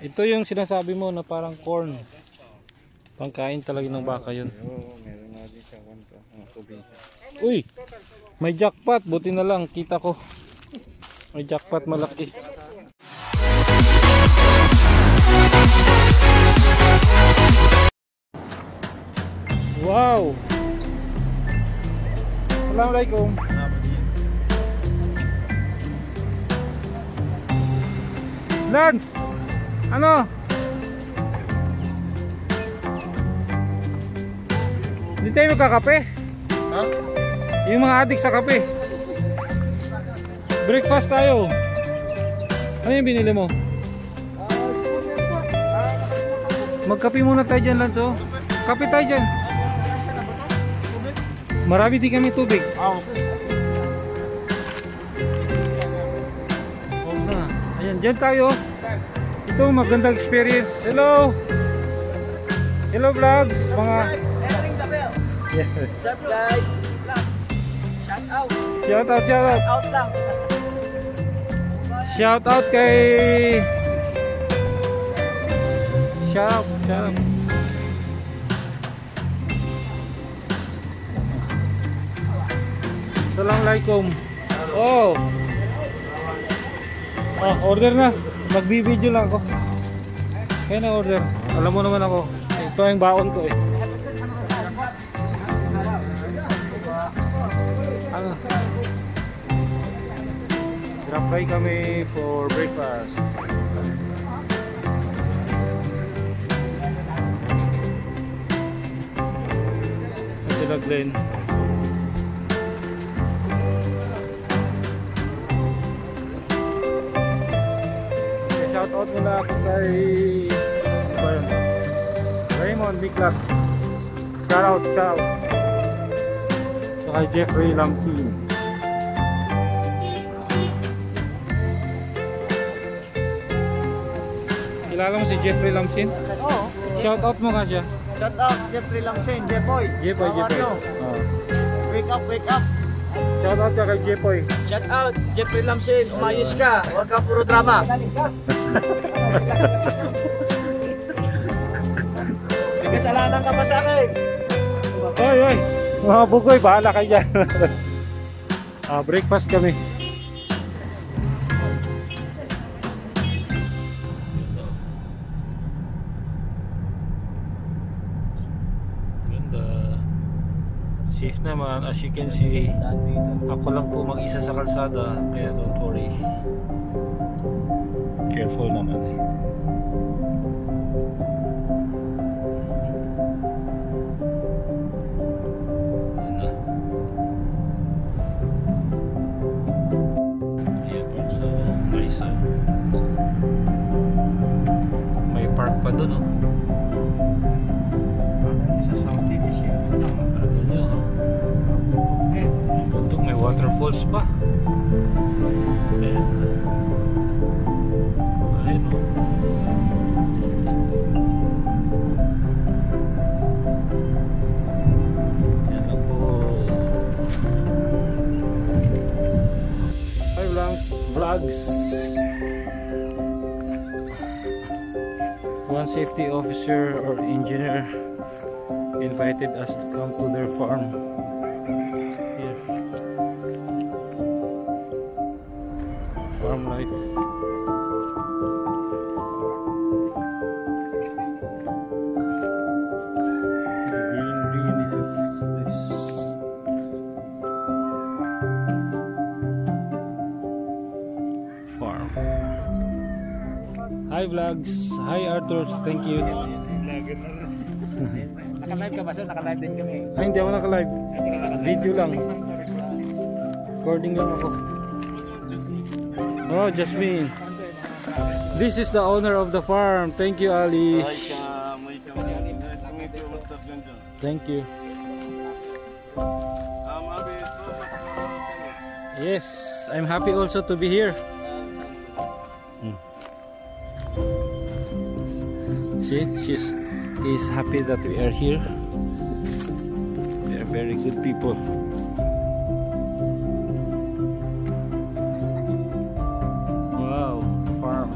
Ito yung sinasabi mo na parang corn. Pangkain talaga ng baka yun. Oo, meron nga din siya. Tubig. Uy! May jackpot. Buti na lang. Kita ko. May jackpot malaki. Wow! Assalamualaikum. Lance! Ano? Hindi tayo magkakape? Ha? Yung mga adik sa kape. Breakfast tayo. Ano yung binili mo? Magkape muna tayo dyan, Lance. Oh. Kape tayo dyan. Marami din kami tubig. Huwag na. Ayan, dyan tayo. Ito, magandang experience. Hello! Hello vlogs! Mga... Yes. What's up guys? Shout out. Shout out, shout out. Out lang. Shout out kay... Shout out, shout out. Assalamualaikum. Oh. Ah, order na. Magbibideo lang ako. Kaya na order. Alam mo naman ako. Ito yung baon ko eh. Ano? Grab fry kami for breakfast. Sa sila Glenn. Shout out muna ako kay Raymond Biclac. Shout out, shout out. So kay Jeffrey Lamsin. Kilala mo si Jeffrey Lamsin? Oo. Shout out mo nga siya. Shout out Jeffrey Lamsin, Jeffoy. Jeffoy, How are Jeffoy. you? Oh. Wake up, wake up. Shout out ka kay Jeffoy. Shout out Jeffrey Lamsin, umayos ka. Huwag ka puro drama. May kasalanan ka pa sa akin. Oy, oy. Mga bugoy, bahala kayo dyan. Breakfast kami. Ganda. Safe naman. As you can see, ako lang po mag-isa sa kalsada. Kaya don't worry. Careful naman eh. May park pa doon, oh. Sa South Division. Ano nyo, oh. Puntong may waterfalls pa. Ayan. Ayan, oh. Yan lang po. Hi vlogs. One safety officer or engineer invited us to come to their farm. Here. Farm life. The green of this. Farm. Hi vlogs. Hi Arthur. Thank you. Naka-live ka ba sir? Naka-live din kami. Ay, hindi ako naka-live. Video lang. Recording lang ako. Oh, Jasmine. This is the owner of the farm. Thank you, Ali. Thank you. Yes, I'm happy also to be here. See, he's happy that we are here. We are very good people. Wow, farm.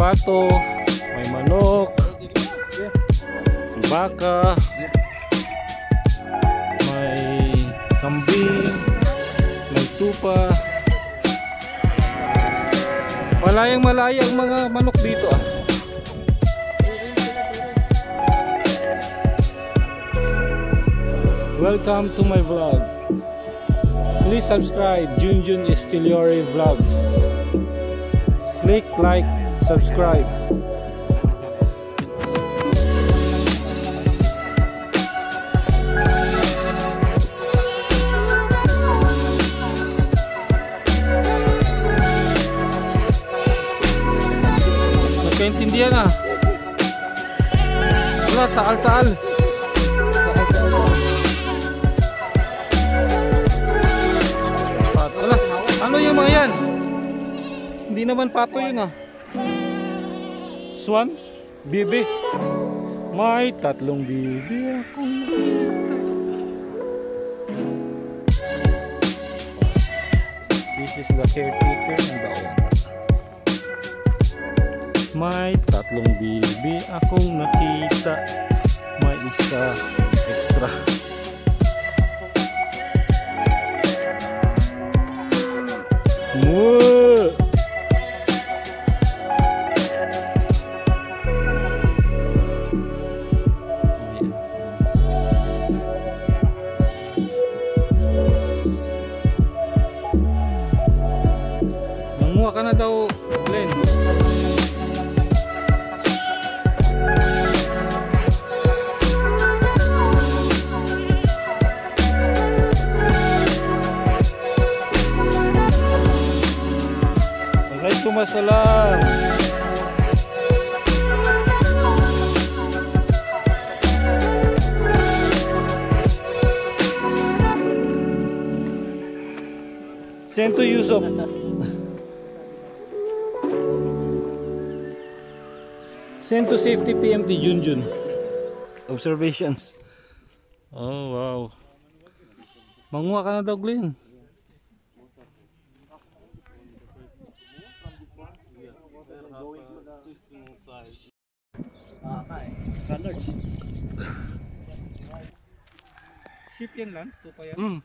pato, may manok, baka, may kambing, may tupa. Malayang malaya ang mga manok dito ah. Welcome to my vlog. Please subscribe Junjun Estiliore Vlogs. Click like, subscribe. Nagkaintindihan na. Wala, taal-taal. Wala, ano yung mga yan? Hindi naman pato yun ah. Swan? Bibi? May 3 bibi akong nakita. This is the caretaker ng daon. May 3 bibi akong nakita. May isa extra. Moo! Nanguha ka na daw, Glenn. Waalaikumsalam. Send to Yusuf. Send to Safety PMT Junjun. Observations. Oh wow. Manguha ka na daw, Glenn. Ship yan, Lance? Tupa yan?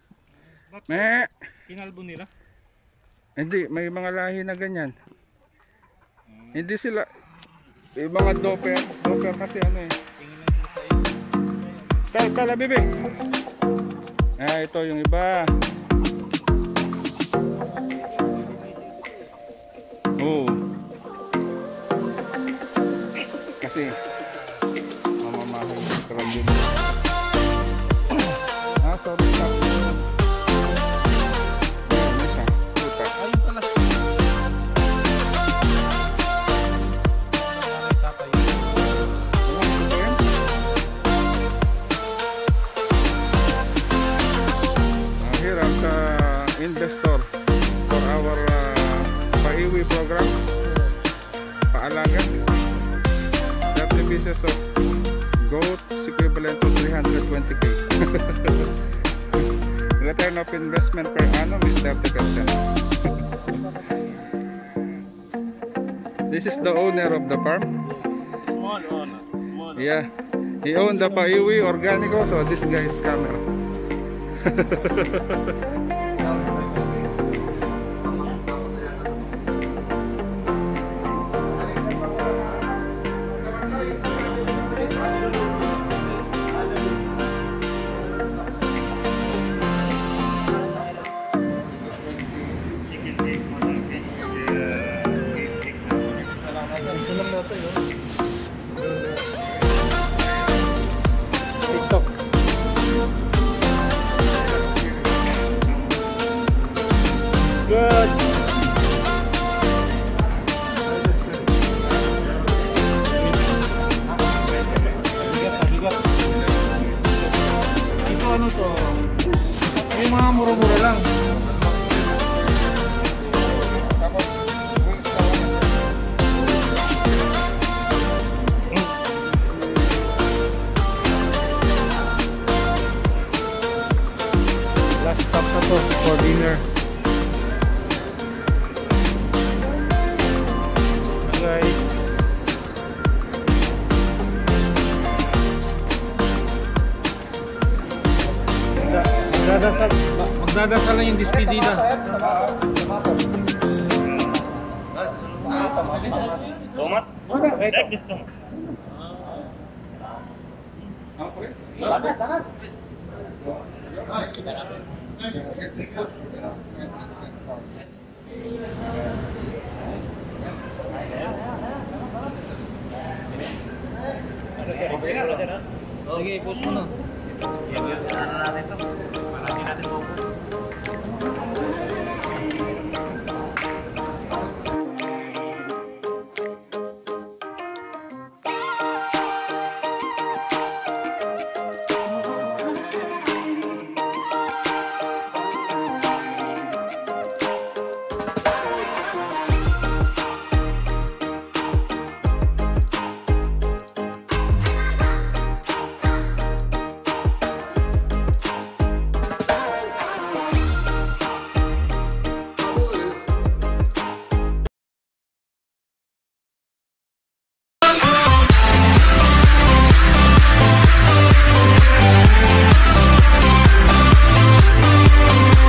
Me. Kinalbo nila? Hindi, may mga lahi na ganyan. Hindi sila, may mga doper kasi ano eh. Tala, bebe. Ah, ito yung iba. Oh. Kasi mamamahay yung karagin. Ah, sorry lang. Ayan, isa. Puta. Ayun pala. Alam mo ba yan? Here at the investor for our paiwi program. Paalaga. 30 pieces of goat is equivalent to 320k. Return of investment per annum is 30%. This is the owner of the farm. Small owner. Small. Yeah, he owned the Paiwi Organico, so this guy is camera. TikTok. magdadasal lang yung despedida. Tomat? Like this tomat. Sige, post mo na. Ano natin ito? Malaki natin focus.